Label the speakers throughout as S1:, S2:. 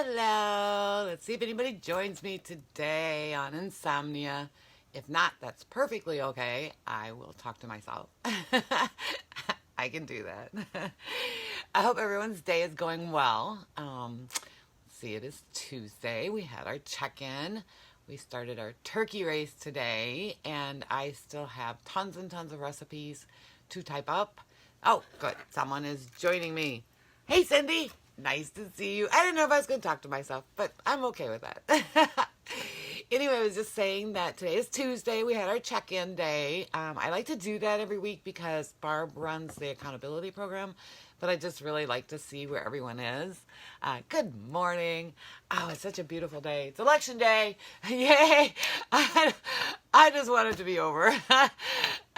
S1: Hello. Let's see if anybody joins me today on Insomnia. If not, that's perfectly okay. I will talk to myself. I can do that. I hope everyone's day is going well. Let's see, it is Tuesday. We had our check-in. We started our turkey race today, and I still have tons and tons of recipes to type up. Oh, good. Someone is joining me. Hey, Cindy. Nice to see you. I didn't know if I was going to talk to myself, but I'm okay with that. Anyway, I was just saying that today is Tuesday. We had our check-in day. I like to do that every week because Barb runs the accountability program, but I just really like to see where everyone is. Good morning. Oh, it's such a beautiful day. It's election day. Yay. I just want it to be over.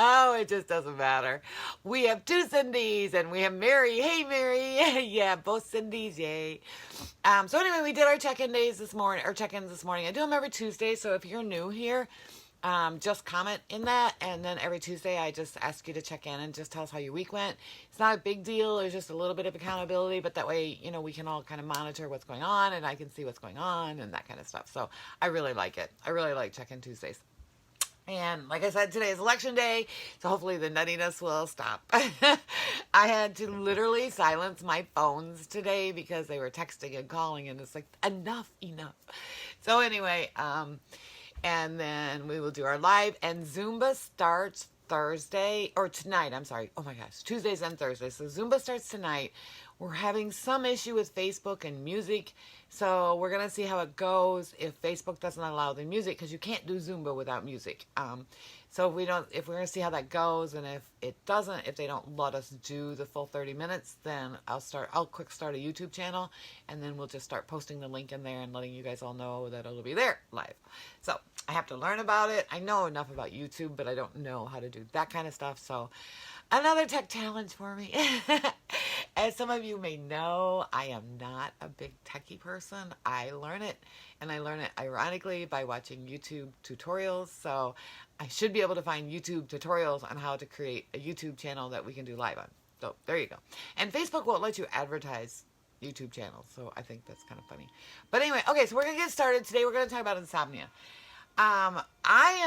S1: Oh, it just doesn't matter. We have two Cindys and we have Mary. Hey, Mary. Yeah, both Cindys. Yay. So anyway, we did our check-in days this morning, or check-ins this morning. I do them every Tuesday. So if you're new here, just comment in that. And then every Tuesday, I just ask you to check in and just tell us how your week went. It's not a big deal. There's just a little bit of accountability, but that way, we can all kind of monitor what's going on and I can see what's going on and that kind of stuff. So I really like it. I really like check-in Tuesdays. And like I said, today is election day, so hopefully the nuttiness will stop. I had to literally silence my phones today because they were texting and calling, and it's like, enough. So anyway, and then we will do our live, and Zumba starts Thursday, or tonight, I'm sorry. Oh my gosh, Tuesdays and Thursdays. So Zumba starts tonight. We're having some issue with Facebook and music, so we're going to see how it goes if Facebook doesn't allow the music, because you can't do Zumba without music. So if we're going to see how that goes, and if they don't let us do the full 30 minutes, then I'll quick start a YouTube channel, and then we'll just start posting the link in there and letting you guys all know that it'll be there live. So I have to learn about it. I know enough about YouTube, but I don't know how to do that kind of stuff. So another tech challenge for me. As some of you may know, I am not a big techie person. I learn it, and I learn it ironically by watching YouTube tutorials. So I should be able to find YouTube tutorials on how to create a YouTube channel that we can do live on. So there you go. And Facebook won't let you advertise YouTube channels, so I think that's kind of funny. But anyway, okay, so we're going to get started. Today we're going to talk about insomnia. I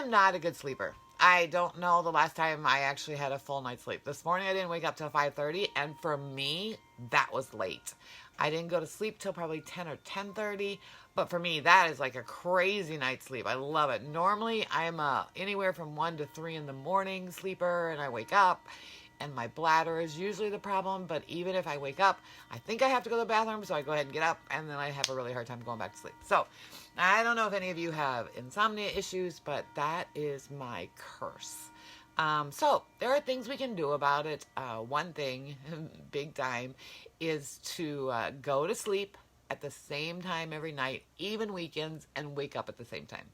S1: am not a good sleeper. I don't know the last time I actually had a full night's sleep. This morning I didn't wake up till 5:30, and for me, that was late. I didn't go to sleep till probably 10 or 10:30, but for me, that is like a crazy night's sleep. I love it. Normally, I'm anywhere from 1 to 3 in the morning sleeper, and I wake up, and my bladder is usually the problem, but even if I wake up, I think I have to go to the bathroom, so I go ahead and get up, and then I have a really hard time going back to sleep. So I don't know if any of you have insomnia issues, but that is my curse. So there are things we can do about it. One thing, big time, is to go to sleep at the same time every night, even weekends, and wake up at the same time.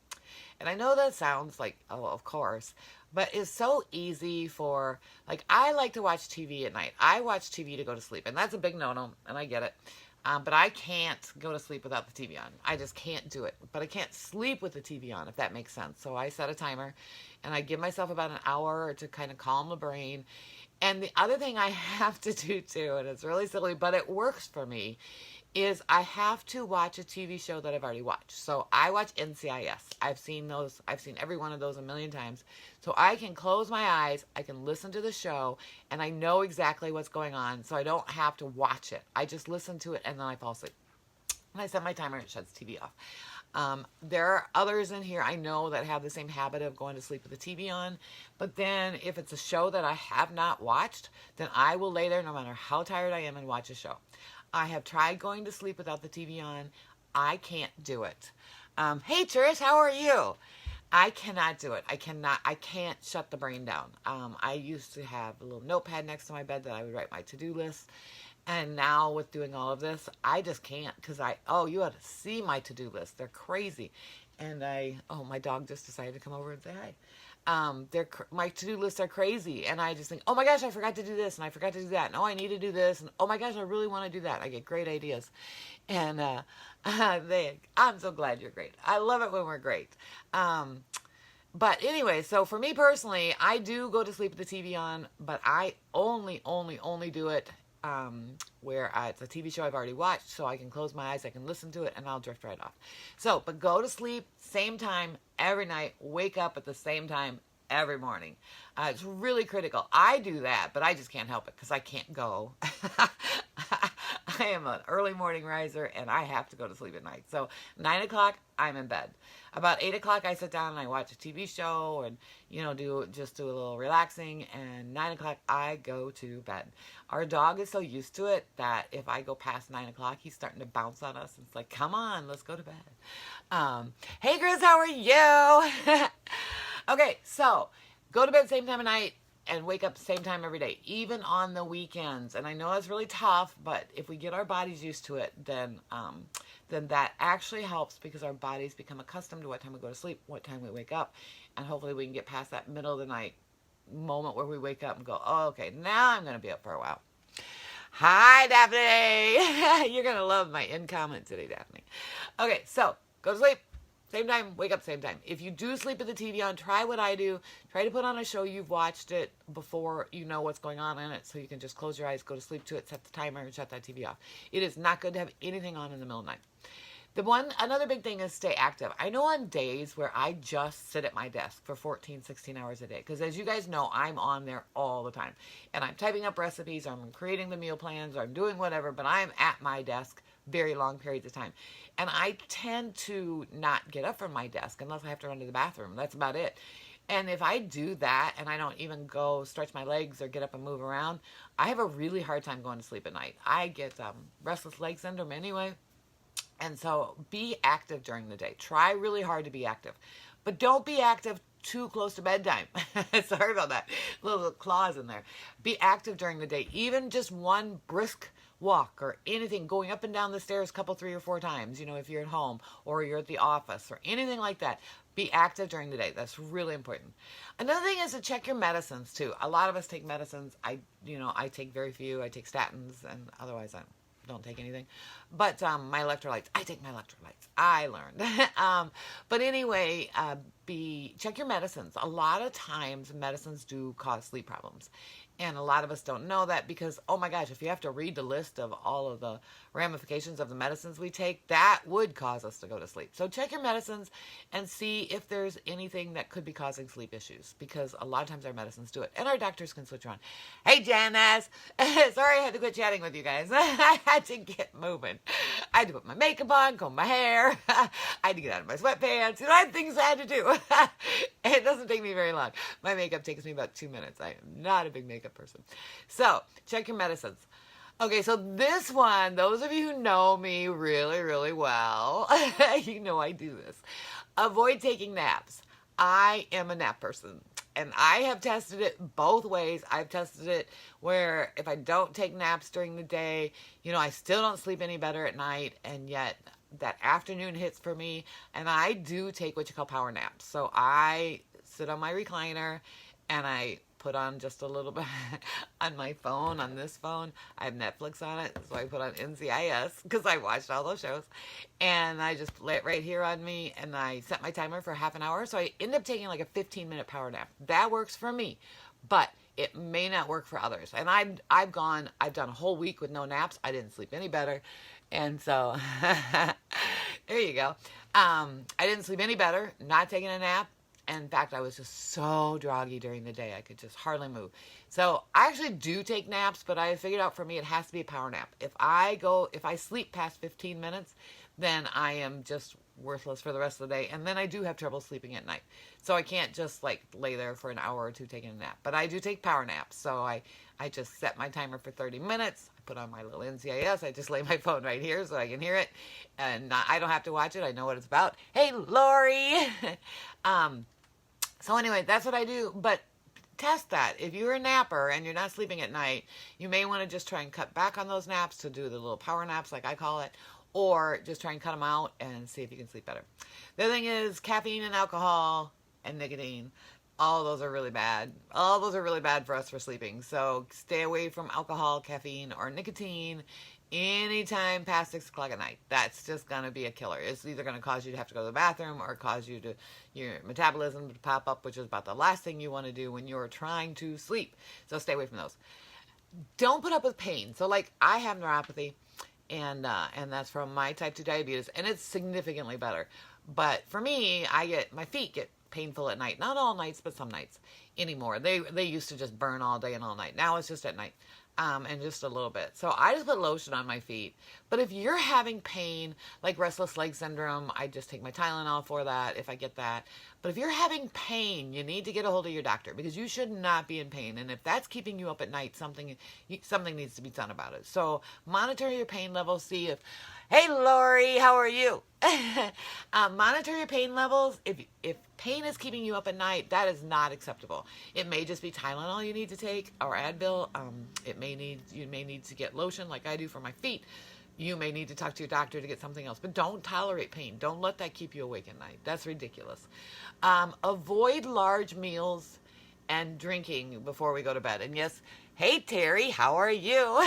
S1: And I know that sounds like, oh, of course, but it's so easy for, like, I like to watch TV at night. I watch TV to go to sleep, and that's a big no-no, and I get it. But I can't go to sleep without the TV on. I just can't do it. But I can't sleep with the TV on, if that makes sense. So I set a timer, and I give myself about an hour to kind of calm the brain. And the other thing I have to do, too, and it's really silly, but it works for me, is I have to watch a TV show that I've already watched. So I watch NCIS. I've seen every one of those a million times. So I can close my eyes, I can listen to the show, and I know exactly what's going on, so I don't have to watch it. I just listen to it, and then I fall asleep. And I set my timer, and it shuts TV off. There are others in here I know that have the same habit of going to sleep with the TV on. But then if it's a show that I have not watched, then I will lay there no matter how tired I am and watch a show. I have tried going to sleep without the TV on. I can't do it. Hey, Trish, how are you? I cannot do it. I can't shut the brain down. I used to have a little notepad next to my bed that I would write my to-do list. And now with doing all of this, I just can't, because you ought to see my to-do list. They're crazy. And my dog just decided to come over and say hi. My to-do lists are crazy, and I just think, oh my gosh, I forgot to do this, and I forgot to do that, and oh, I need to do this, and oh my gosh, I really want to do that. I get great ideas, and I'm so glad you're great. I love it when we're great. But anyway, so for me personally, I do go to sleep with the TV on, but I only do it where it's a TV show I've already watched, so I can close my eyes, I can listen to it, and I'll drift right off. So, but go to sleep, same time every night, wake up at the same time every morning. It's really critical. I do that, but I just can't help it because I can't go. I am an early morning riser, and I have to go to sleep at night. So 9 o'clock, I'm in bed. About 8 o'clock, I sit down and I watch a TV show and, do a little relaxing. And 9 o'clock, I go to bed. Our dog is so used to it that if I go past 9 o'clock, he's starting to bounce on us. It's like, come on, let's go to bed. Hey, Chris, how are you? Okay, so go to bed same time of night and wake up same time every day, even on the weekends. And I know that's really tough, but if we get our bodies used to it, then that actually helps because our bodies become accustomed to what time we go to sleep, what time we wake up, and hopefully we can get past that middle of the night moment where we wake up and go, oh, okay, now I'm going to be up for a while. Hi, Daphne. You're going to love my end comment today, Daphne. Okay, so go to sleep. Same time, wake up same time. If you do sleep with the TV on, try what I do. Try to put on a show you've watched it before you know what's going on in it, so you can just close your eyes, go to sleep to it, set the timer, and shut that TV off. It is not good to have anything on in the middle of the night. Another big thing is stay active. I know on days where I just sit at my desk for 14, 16 hours a day, because as you guys know, I'm on there all the time. And I'm typing up recipes, or I'm creating the meal plans, or I'm doing whatever, but I'm at my desk very long periods of time. And I tend to not get up from my desk unless I have to run to the bathroom. That's about it. And if I do that and I don't even go stretch my legs or get up and move around, I have a really hard time going to sleep at night. I get restless leg syndrome anyway. And so be active during the day. Try really hard to be active. But don't be active too close to bedtime. Sorry about that. Little clause in there. Be active during the day. Even just one brisk walk or anything, going up and down the stairs a couple, 3 or 4 times, if you're at home or you're at the office or anything like that. Be active during the day. That's really important. Another thing is to check your medicines too. A lot of us take medicines. I take very few. I take statins, and otherwise I don't take anything. But my electrolytes, I take my electrolytes. I learned. But anyway, check your medicines. A lot of times medicines do cause sleep problems. And a lot of us don't know that because, oh my gosh, if you have to read the list of all of the ramifications of the medicines we take, that would cause us to go to sleep. So check your medicines and see if there's anything that could be causing sleep issues, because a lot of times our medicines do it. And our doctors can switch on. Hey, Janice. Sorry I had to quit chatting with you guys. I had to get moving. I had to put my makeup on, comb my hair. I had to get out of my sweatpants. I had things I had to do. It doesn't take me very long. My makeup takes me about 2 minutes. I am not a big makeup person. So check your medicines. Okay, so this one, those of you who know me really, really well, you know I do this. Avoid taking naps. I am a nap person. And I have tested it both ways. I've tested it where if I don't take naps during the day, I still don't sleep any better at night. And yet that afternoon hits for me. And I do take what you call power naps. So I sit on my recliner and I put on just a little bit on my phone, on this phone. I have Netflix on it, so I put on NCIS because I watched all those shows. And I just lay it right here on me, and I set my timer for half an hour. So I end up taking like a 15-minute power nap. That works for me, but it may not work for others. And I've done a whole week with no naps. I didn't sleep any better. And so there you go. I didn't sleep any better, not taking a nap. And in fact, I was just so groggy during the day. I could just hardly move. So I actually do take naps, but I figured out for me it has to be a power nap. If I sleep past 15 minutes, then I am just worthless for the rest of the day. And then I do have trouble sleeping at night. So I can't just lay there for an hour or two taking a nap. But I do take power naps. So I just set my timer for 30 minutes. I put on my little NCIS. I just lay my phone right here so I can hear it. And I don't have to watch it. I know what it's about. Hey, Lori! So anyway, that's what I do, but test that. If you're a napper and you're not sleeping at night, you may want to just try and cut back on those naps to do the little power naps like I call it, or just try and cut them out and see if you can sleep better. The other thing is caffeine and alcohol and nicotine. All those are really bad. All those are really bad for us for sleeping. So stay away from alcohol, caffeine, or nicotine anytime past 6 o'clock at night. That's just going to be a killer. It's either going to cause you to have to go to the bathroom or cause your metabolism to pop up, which is about the last thing you want to do when you're trying to sleep. So stay away from those. don't put up with pain. So like I have neuropathy, and that's from my type 2 diabetes, and it's significantly better. But for me, my feet get painful at night. Not all nights, but some nights anymore. They used to just burn all day and all night. Now it's just at night. And just a little bit. So I just put lotion on my feet. But if you're having pain, like restless leg syndrome, I just take my Tylenol for that if I get that. But if you're having pain, you need to get a hold of your doctor because you should not be in pain. And if that's keeping you up at night, something needs to be done about it. So monitor your pain levels. See if, hey Lori, how are you? Monitor your pain levels. If pain is keeping you up at night, that is not acceptable. It may just be Tylenol you need to take or Advil. You may need to get lotion like I do for my feet. You may need to talk to your doctor to get something else, but don't tolerate pain. Don't let that keep you awake at night. That's ridiculous. Avoid large meals and drinking before we go to bed. And yes, hey Terry, how are you?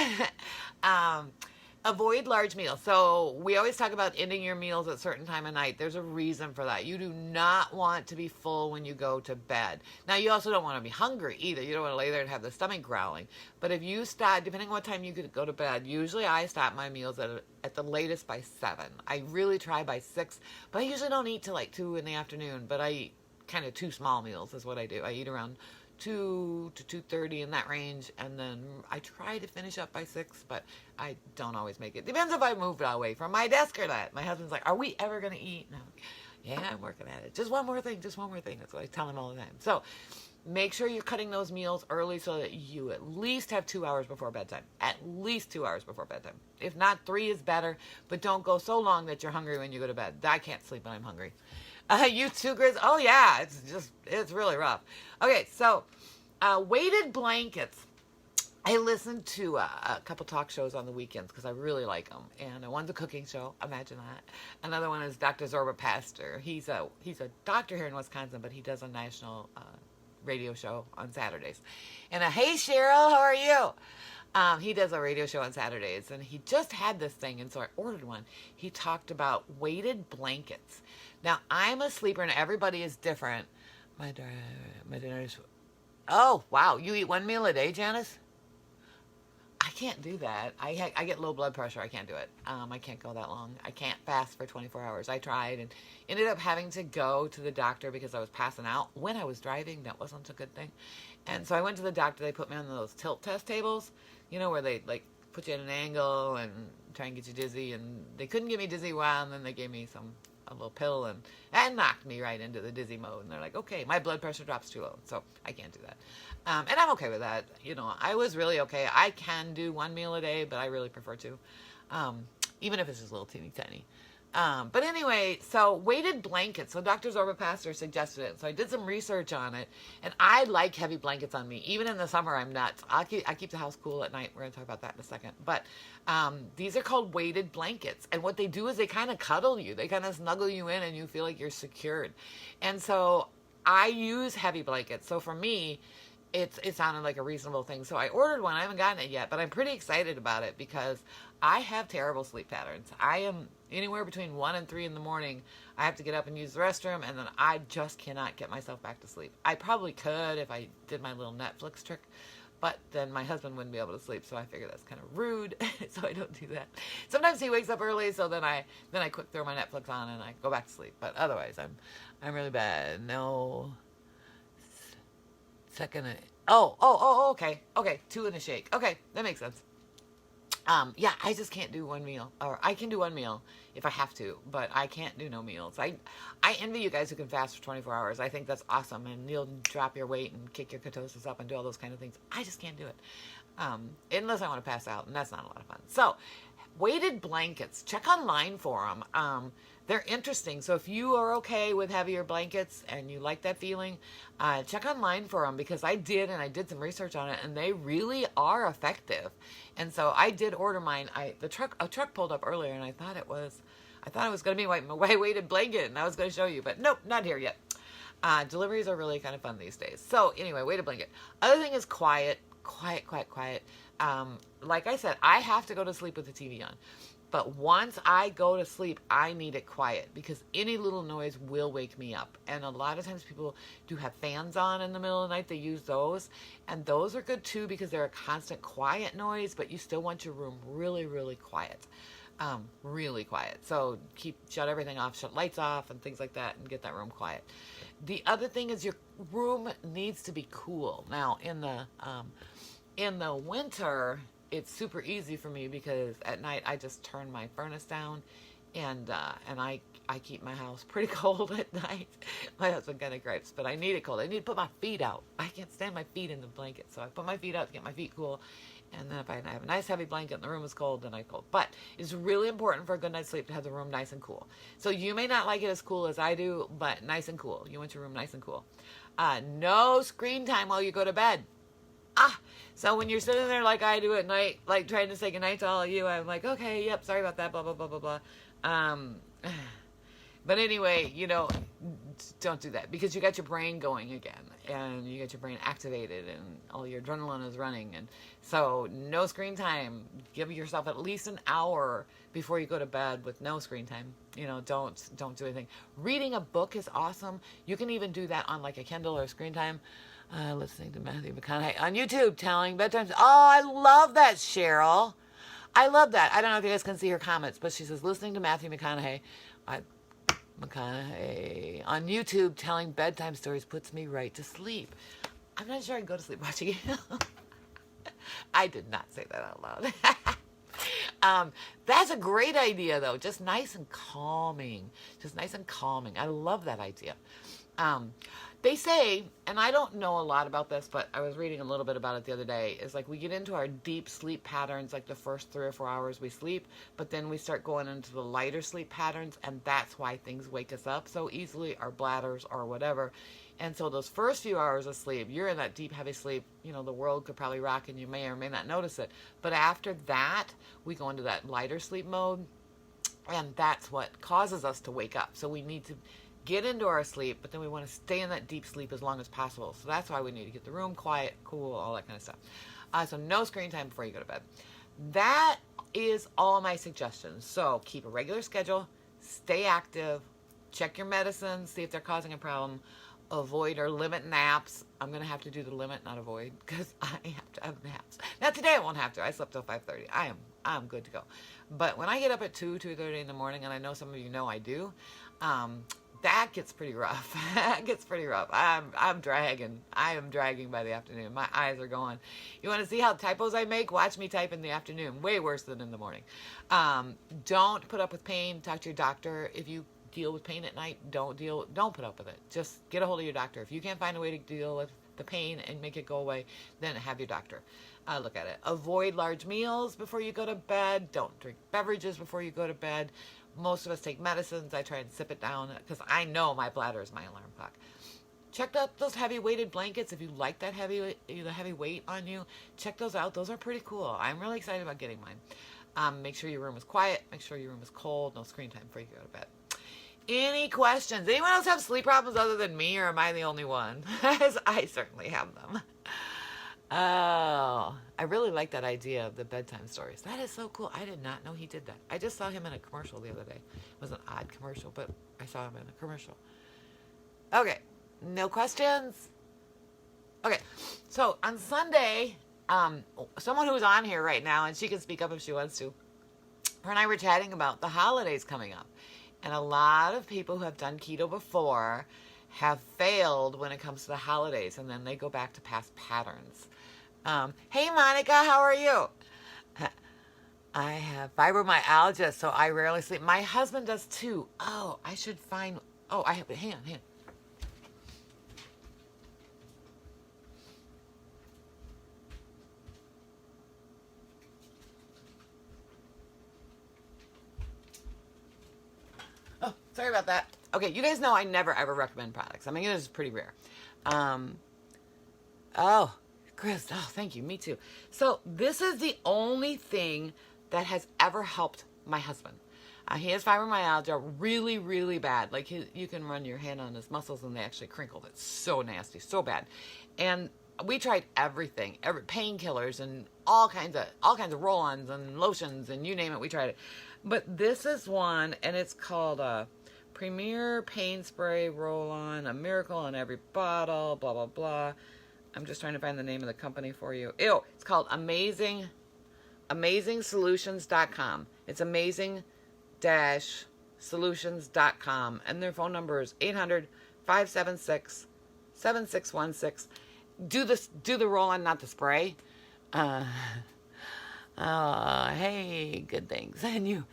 S1: Avoid large meals. So we always talk about ending your meals at a certain time of night. There's a reason for that. You do not want to be full when you go to bed. Now, you also don't want to be hungry either. You don't want to lay there and have the stomach growling. But if you stop, depending on what time you could go to bed, usually I stop my meals at the latest by 7. I really try by 6, but I usually don't eat till like 2 in the afternoon. But I eat kind of 2 small meals is what I do. I eat around 2 to 2:30 in that range, and then I try to finish up by 6, but I don't always make it. Depends if I moved away from my desk or not. My husband's like, are we ever going to eat? No. Yeah, I'm working at it. Just one more thing. That's what I tell him all the time. So make sure you're cutting those meals early so that you at least have 2 hours before bedtime. At least 2 hours before bedtime. If not, 3 is better, but don't go so long that you're hungry when you go to bed. I can't sleep when I'm hungry. You too, Grizz? Oh, yeah. It's really rough. Okay, so weighted blankets. I listen to a couple talk shows on the weekends because I really like them. And one's a cooking show. Imagine that. Another one is Dr. Zorba Pastor. He's a doctor here in Wisconsin, but he does a national radio show on Saturdays. And hey, Cheryl, how are you? He does a radio show on Saturdays, and he just had this thing, and so I ordered one. He talked about weighted blankets. Now, I'm a sleeper, and everybody is different. My dinner is... Oh, wow. You eat 1 meal a day, Janice? I can't do that. I get low blood pressure. I can't do it. I can't go that long. I can't fast for 24 hours. I tried and ended up having to go to the doctor because I was passing out when I was driving. That wasn't a good thing. And so I went to the doctor. They put me on those tilt test tables, where they like put you at an angle and try and get you dizzy. And they couldn't get me dizzy while, and then they gave me a little pill and knocked me right into the dizzy mode. And they're like, okay, my blood pressure drops too low, so I can't do that. And I'm okay with that. I was really okay. I can do 1 meal a day, but I really prefer to, even if it's just a little teeny tiny. But anyway, so weighted blankets. So Dr. Zorba Pastor suggested it. So I did some research on it, and I like heavy blankets on me. Even in the summer, I'm nuts. I keep the house cool at night. We're going to talk about that in a second. But these are called weighted blankets. And what they do is they kind of cuddle you. They kind of snuggle you in, and you feel like you're secured. And so I use heavy blankets. So for me, it sounded like a reasonable thing. So I ordered one. I haven't gotten it yet, but I'm pretty excited about it because I have terrible sleep patterns. I am anywhere between 1 and 3 in the morning. I have to get up and use the restroom, and then I just cannot get myself back to sleep. I probably could if I did my little Netflix trick, but then my husband wouldn't be able to sleep, so I figure that's kind of rude, so I don't do that. Sometimes he wakes up early, so then I quick throw my Netflix on and I go back to sleep. But otherwise, I'm really bad. No. Second. Okay. 2 and a shake. Okay, that makes sense. Yeah, I just can't do 1 meal. Or I can do 1 meal if I have to, but I can't do no meals. I envy you guys who can fast for 24 hours. I think that's awesome, and you'll drop your weight and kick your ketosis up and do all those kind of things. I just can't do it. Unless I want to pass out, and that's not a lot of fun. So, weighted blankets. Check online for them. They're interesting. So if you are okay with heavier blankets and you like that feeling, check online for them because I did some research on it, and they really are effective. And so I did order mine. A truck pulled up earlier, and I thought it was going to be my weighted blanket, and I was going to show you, but nope, not here yet. Deliveries are really kind of fun these days. So anyway, weighted blanket. Other thing is quiet. quiet, quiet, quiet. Like I said, I have to go to sleep with the TV on. But once I go to sleep, I need it quiet because any little noise will wake me up. And a lot of times people do have fans on in the middle of the night. They use those. And those are good too because they're a constant quiet noise, but you still want your room really, really quiet. Really quiet. So shut everything off, shut lights off and things like that and get that room quiet. The other thing is your room needs to be cool. Now in the winter, it's super easy for me because at night I just turn my furnace down and I keep my house pretty cold at night. My husband kind of gripes, but I need it cold. I need to put my feet out. I can't stand my feet in the blanket, so I put my feet out to get my feet cool. And then if I have a nice heavy blanket and the room is cold, then I'm cold. But it's really important for a good night's sleep to have the room nice and cool. So you may not like it as cool as I do, but nice and cool. You want your room nice and cool. No screen time while you go to bed. So when you're sitting there like I do at night, like trying to say goodnight to all of you, I'm like, okay, yep, sorry about that, blah, blah, blah, blah, blah. But anyway, don't do that because you got your brain going again and you got your brain activated and all your adrenaline is running. And so no screen time. Give yourself at least an hour before you go to bed with no screen time. Don't do anything. Reading a book is awesome. You can even do that on like a Kindle or screen time. Listening to Matthew McConaughey on YouTube telling bedtime. Oh, I love that, Cheryl. I love that. I don't know if you guys can see her comments, but she says listening to Matthew McConaughey on YouTube telling bedtime stories puts me right to sleep. I'm not sure I can go to sleep watching it. I did not say that out loud. That's a great idea, though. Just nice and calming. I love that idea. They say, and I don't know a lot about this, but I was reading a little bit about it the other day, is like we get into our deep sleep patterns like the first 3 or 4 hours we sleep, but then we start going into the lighter sleep patterns, and that's why things wake us up so easily, our bladders or whatever. And so those first few hours of sleep, you're in that deep, heavy sleep, the world could probably rock and you may or may not notice it. But after that, we go into that lighter sleep mode, and that's what causes us to wake up. So we need to get into our sleep, but then we want to stay in that deep sleep as long as possible. So that's why we need to get the room quiet, cool, all that kind of stuff. So no screen time before you go to bed. That is all my suggestions. So keep a regular schedule, stay active, check your medicines, see if they're causing a problem, avoid or limit naps. I'm going to have to do the limit, not avoid, because I have to have naps. Now today I won't have to. I slept till 5:30. I'm good to go. But when I get up at 2:30 in the morning, and I know some of you know I do, that gets pretty rough. I'm dragging. I am dragging by the afternoon. My eyes are going. You want to see how typos I make? Watch me type in the afternoon. Way worse than in the morning. Don't put up with pain. Talk to your doctor. If you deal with pain at night, don't put up with it. Just get a hold of your doctor. If you can't find a way to deal with the pain and make it go away, then have your doctor look at it. Avoid large meals before you go to bed. Don't drink beverages before you go to bed. Most of us take medicines. I try and sip it down because I know my bladder is my alarm clock. Check out those heavy weighted blankets. If you like that heavy weight on you, check those out. Those are pretty cool. I'm really excited about getting mine. Make sure your room is quiet. Make sure your room is cold. No screen time before you go to bed. Any questions? Anyone else have sleep problems other than me, or am I the only one? As I certainly have them. Oh, I really like that idea of the bedtime stories. That is so cool. I did not know he did that. I just saw him in a commercial the other day. It was an odd commercial, but I saw him in a commercial. Okay, no questions? Okay, so on Sunday, someone who's on here right now, and she can speak up if she wants to, her and I were chatting about the holidays coming up. And a lot of people who have done keto before have failed when it comes to the holidays, and then they go back to past patterns. Hey, Monica, how are you? I have fibromyalgia, so I rarely sleep. My husband does too. Oh, I should find... Oh, I have a hand. Oh, sorry about that. Okay, you guys know I never ever recommend products. I mean, it is pretty rare. Oh, Chris, thank you. Me too. So this is the only thing that has ever helped my husband. He has fibromyalgia really, really bad. Like you can run your hand on his muscles and they actually crinkle. It's so nasty, so bad. And we tried everything, every painkillers and all kinds of roll-ons and lotions and you name it, we tried it. But this is one, and it's called Premier Pain Spray Roll-On, a miracle in every bottle, blah blah blah. I'm just trying to find the name of the company for you. Ew, it's called AmazingSolutions.com. It's amazing-solutions.com, and their phone number is 800-576-7616. Do the roll-on, not the spray. Hey, good things. And you,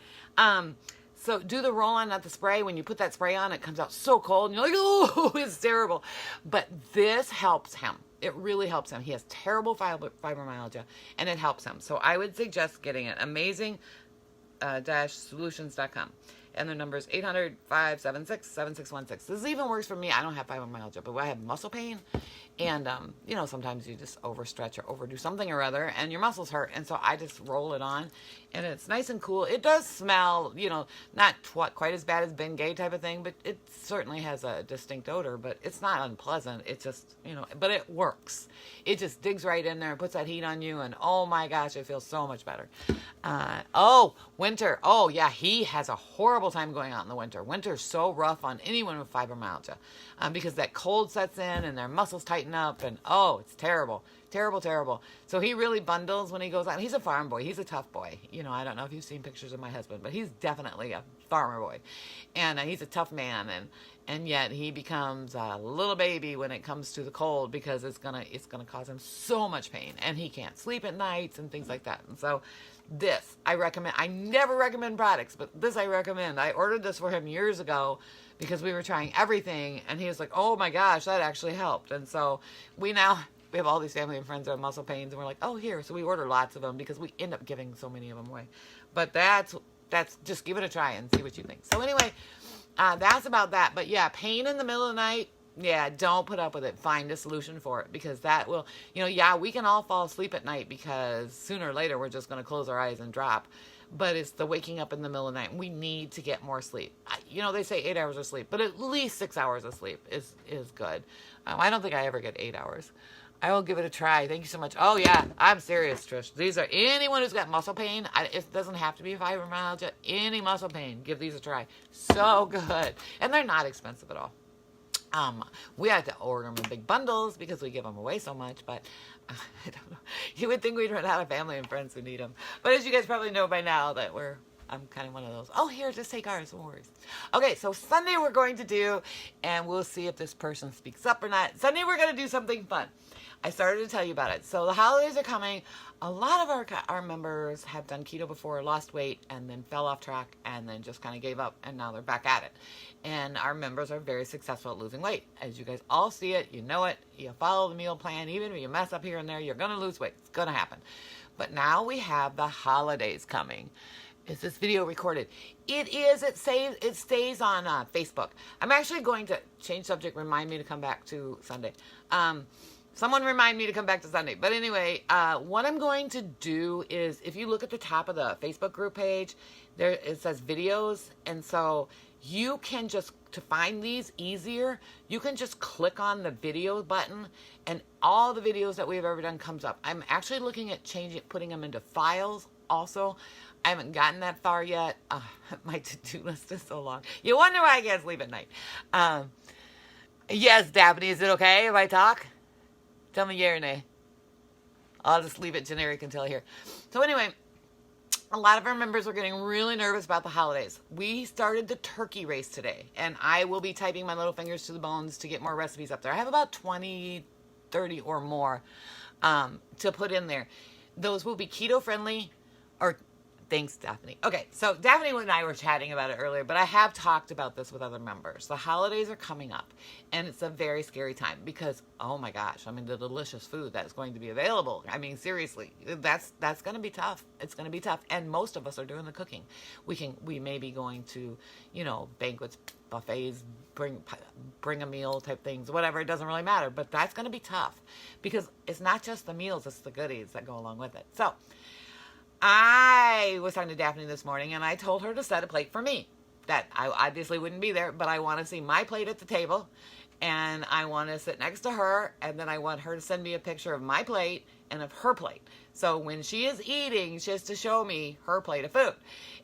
S1: so do the roll-on, not the spray. When you put that spray on, it comes out so cold, and you're like, oh, it's terrible. But this helps him. It really helps him. He has terrible fibromyalgia, and it helps him. So I would suggest getting it. Amazing-solutions.com. And their number is 800-576-7616. This even works for me. I don't have fibromyalgia, but I have muscle pain. And, sometimes you just overstretch or overdo something or other, and your muscles hurt. And so I just roll it on, and it's nice and cool. It does smell, not quite as bad as Bengay type of thing, but it certainly has a distinct odor, but it's not unpleasant. It's just, but it works. It just digs right in there and puts that heat on you, and oh my gosh, it feels so much better. Winter. Oh, yeah, he has a horrible time going out in the winter. Winter's so rough on anyone with fibromyalgia because that cold sets in and their muscles tighten up, and oh, it's terrible. Terrible, terrible. So he really bundles when he goes out. He's a farm boy. He's a tough boy. I don't know if you've seen pictures of my husband, but he's definitely a farmer boy. And he's a tough man, and yet he becomes a little baby when it comes to the cold because it's gonna cause him so much pain, and he can't sleep at nights and things like that. And so this, I recommend. I never recommend products, but this I recommend. I ordered this for him years ago because we were trying everything, and he was like, oh my gosh, that actually helped. And so we have all these family and friends that have muscle pains, and we're like, oh, here. So we order lots of them because we end up giving so many of them away. But that's just give it a try and see what you think. So anyway, that's about that. But yeah, pain in the middle of the night, yeah, don't put up with it. Find a solution for it, because that will, we can all fall asleep at night because sooner or later we're just going to close our eyes and drop. But it's the waking up in the middle of the night. We need to get more sleep. They say 8 hours of sleep, but at least 6 hours of sleep is good. I don't think I ever get 8 hours. I will give it a try. Thank you so much. Oh, yeah, I'm serious, Trish. These are anyone who's got muscle pain. It doesn't have to be fibromyalgia. Any muscle pain, give these a try. So good. And they're not expensive at all. We have to order them in big bundles because we give them away so much, but I don't know. You would think we'd run out of family and friends who need them. But as you guys probably know by now that I'm kind of one of those, oh, here, just take ours, no worries. Okay, so Sunday we're going to do, and we'll see if this person speaks up or not. Sunday we're going to do something fun. I started to tell you about it. So the holidays are coming. A lot of our members have done keto before, lost weight, and then fell off track, and then just kind of gave up, and now they're back at it. And our members are very successful at losing weight. As you guys all see it, you know it, you follow the meal plan, even if you mess up here and there, you're going to lose weight. It's going to happen. But now we have the holidays coming. Is this video recorded? It is. It stays on Facebook. I'm actually going to change subject, remind me to come back to Sunday. Someone remind me to come back to Sunday. But anyway, what I'm going to do is, if you look at the top of the Facebook group page, there it says videos. And so you can just, to find these easier, you can just click on the video button, and all the videos that we've ever done comes up. I'm actually looking at putting them into files also. I haven't gotten that far yet. My to-do list is so long. You wonder why I can't sleep at night. Yes, Daphne, is it okay if I talk? Tell me yeah or nay. I'll just leave it generic until I hear. So anyway, a lot of our members are getting really nervous about the holidays. We started the turkey race today, and I will be typing my little fingers to the bones to get more recipes up there. I have about 20, 30 or more to put in there. Those will be keto friendly, or thanks, Daphne. Okay, so Daphne and I were chatting about it earlier, but I have talked about this with other members. The holidays are coming up, and it's a very scary time because, oh my gosh, the delicious food that's going to be available. Seriously, that's going to be tough. It's going to be tough, and most of us are doing the cooking. We may be going to, banquets, buffets, bring a meal type things, whatever. It doesn't really matter, but that's going to be tough because it's not just the meals, it's the goodies that go along with it. So I was talking to Daphne this morning, and I told her to set a plate for me. That I obviously wouldn't be there, but I want to see my plate at the table, and I want to sit next to her, and then I want her to send me a picture of my plate and of her plate. So when she is eating, she has to show me her plate of food.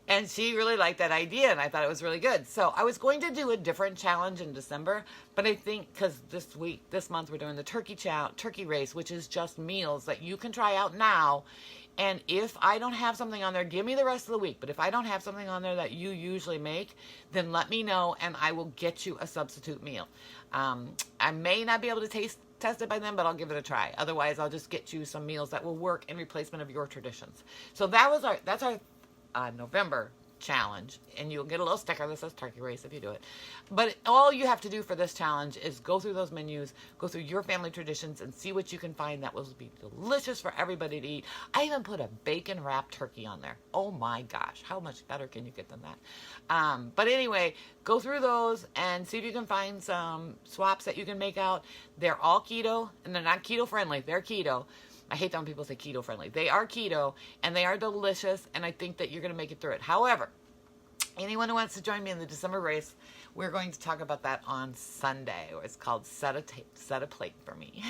S1: And she really liked that idea, and I thought it was really good. So I was going to do a different challenge in December, but I think because this month, we're doing the turkey race, which is just meals that you can try out now. And if I don't have something on there, give me the rest of the week. But if I don't have something on there that you usually make, then let me know, and I will get you a substitute meal. I may not be able to test it by then, but I'll give it a try. Otherwise, I'll just get you some meals that will work in replacement of your traditions. So that's our November challenge, and you'll get a little sticker that says turkey race if you do it. But all you have to do for this challenge is go through those menus, go through your family traditions, and see what you can find that will be delicious for everybody to eat. I even put a bacon wrapped turkey on there. Oh my gosh, how much better can you get than that? But anyway, go through those and see if you can find some swaps that you can make out. They're all keto, and they're not keto friendly. They're keto. I hate that when people say keto friendly. They are keto, and they are delicious, and I think that you're going to make it through it. However, anyone who wants to join me in the December race, we're going to talk about that on Sunday. It's called Set a Plate for Me.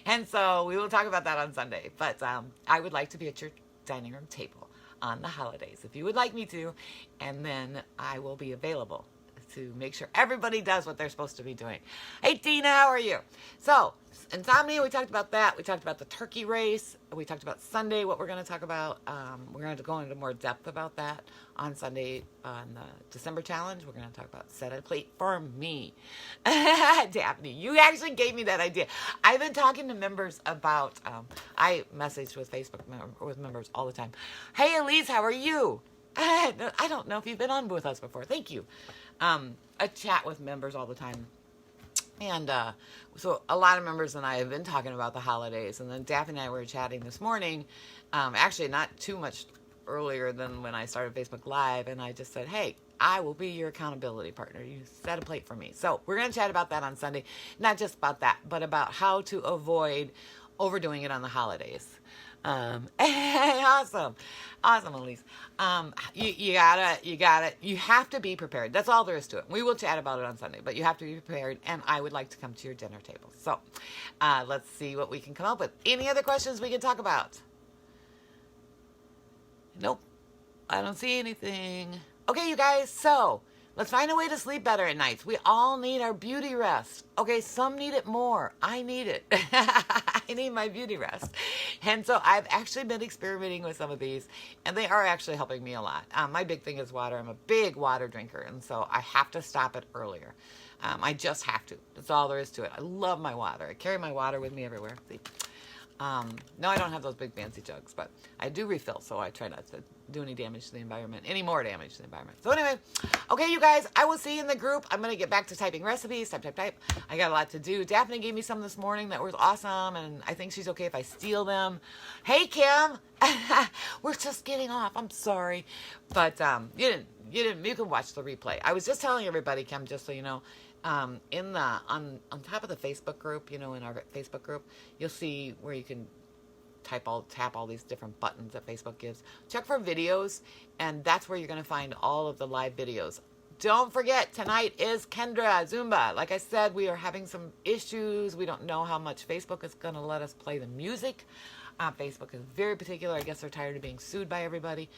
S1: And so we will talk about that on Sunday. But I would like to be at your dining room table on the holidays, if you would like me to, and then I will be available to make sure everybody does what they're supposed to be doing. Hey, Tina, how are you? So, Insomnia, we talked about that. We talked about the turkey race. We talked about Sunday, what we're going to talk about. We're going to go into more depth about that on Sunday on the December challenge. We're going to talk about Set a Plate for Me. Daphne, you actually gave me that idea. I've been talking to members about, I messaged with Facebook with members all the time. Hey, Elise, how are you? I don't know if you've been on with us before. Thank you. I chat with members all the time. And so a lot of members and I have been talking about the holidays. And then Daphne and I were chatting this morning, actually not too much earlier than when I started Facebook Live. And I just said, hey, I will be your accountability partner. You set a plate for me. So we're going to chat about that on Sunday. Not just about that, but about how to avoid overdoing it on the holidays. Awesome, Elise. You have to be prepared. That's all there is to it. We will chat about it on Sunday, but you have to be prepared, and I would like to come to your dinner table. So, let's see what we can come up with. Any other questions we can talk about? Nope, I don't see anything. Okay, you guys, so let's find a way to sleep better at nights. We all need our beauty rest. Okay, some need it more. I need it. I need my beauty rest. And so I've actually been experimenting with some of these, and they are actually helping me a lot. My big thing is water. I'm a big water drinker, and so I have to stop it earlier. I just have to. That's all there is to it. I love my water. I carry my water with me everywhere. See? No, I don't have those big fancy jugs, but I do refill, so I try not to do any damage to the environment, any more damage to the environment. So anyway, okay, you guys, I will see you in the group. I'm going to get back to typing recipes, type. I got a lot to do. Daphne gave me some this morning that was awesome, and I think she's okay if I steal them. Hey, Kim, we're just getting off. I'm sorry, but you can watch the replay. I was just telling everybody, Kim, just so you know, on top of the Facebook group, in our Facebook group, you'll see where you can tap all these different buttons that Facebook gives. Check for videos, and that's where you're going to find all of the live videos. Don't forget, tonight is Kendra Zumba. Like I said, we are having some issues. We don't know how much Facebook is going to let us play the music. Facebook is very particular. I guess they're tired of being sued by everybody.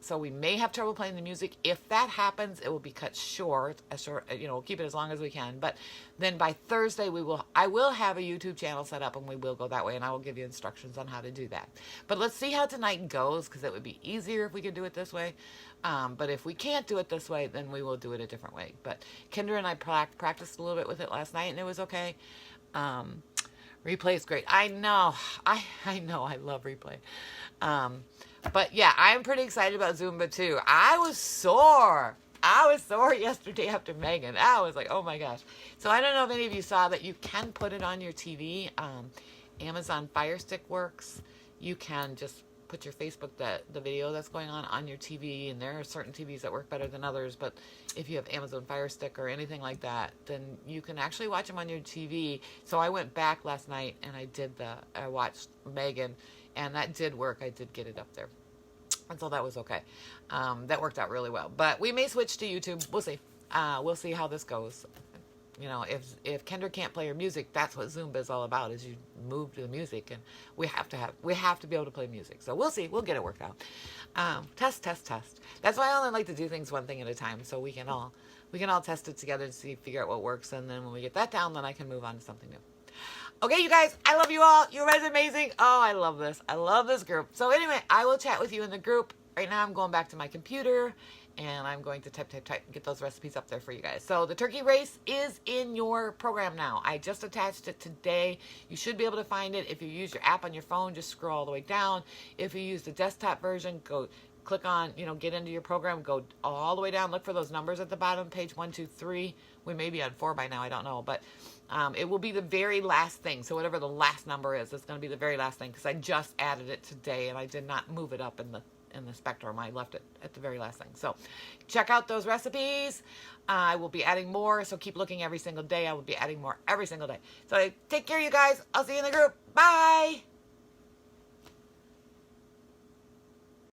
S1: So we may have trouble playing the music. If that happens, it will be cut short. We'll keep it as long as we can. But then by Thursday, I will have a YouTube channel set up, and we will go that way, and I will give you instructions on how to do that. But let's see how tonight goes, because it would be easier if we could do it this way. But if we can't do it this way, then we will do it a different way. But Kendra and I practiced a little bit with it last night, and it was okay. Replay is great. I know. I know. I love replay. But yeah, I'm pretty excited about Zumba too. I was sore yesterday after Megan. I was like, oh my gosh. So I don't know if any of you saw that you can put it on your TV. Amazon Fire Stick works. You can just put your Facebook, the video that's going on your TV, and there are certain TVs that work better than others, but if you have Amazon Fire Stick or anything like that, then you can actually watch them on your TV. So I went back last night and I watched Megan, and that did work. I did get it up there. And so that was okay. That worked out really well. But we may switch to YouTube. We'll see. We'll see how this goes. You know, if Kendra can't play her music, that's what Zumba is all about, is you move to the music, and we have to be able to play music. So we'll see. We'll get it worked out. Test, test, test. That's why I only like to do things one thing at a time, so we can all test it together to see, figure out what works, and then when we get that down, then I can move on to something new. Okay, you guys, I love you all. You guys are amazing. Oh, I love this. I love this group. So anyway, I will chat with you in the group. Right now I'm going back to my computer, and I'm going to type, and get those recipes up there for you guys. So the turkey race is in your program now. I just attached it today. You should be able to find it. If you use your app on your phone, just scroll all the way down. If you use the desktop version, go click on, get into your program, go all the way down, look for those numbers at the bottom, page 1, 2, 3. We may be on 4 by now, I don't know, but it will be the very last thing. So whatever the last number is, it's going to be the very last thing, because I just added it today and I did not move it up in the spectrum. I left it at the very last thing. So check out those recipes. I will be adding more, so keep looking every single day. I will be adding more every single day. So take care, you guys. I'll see you in the group. Bye.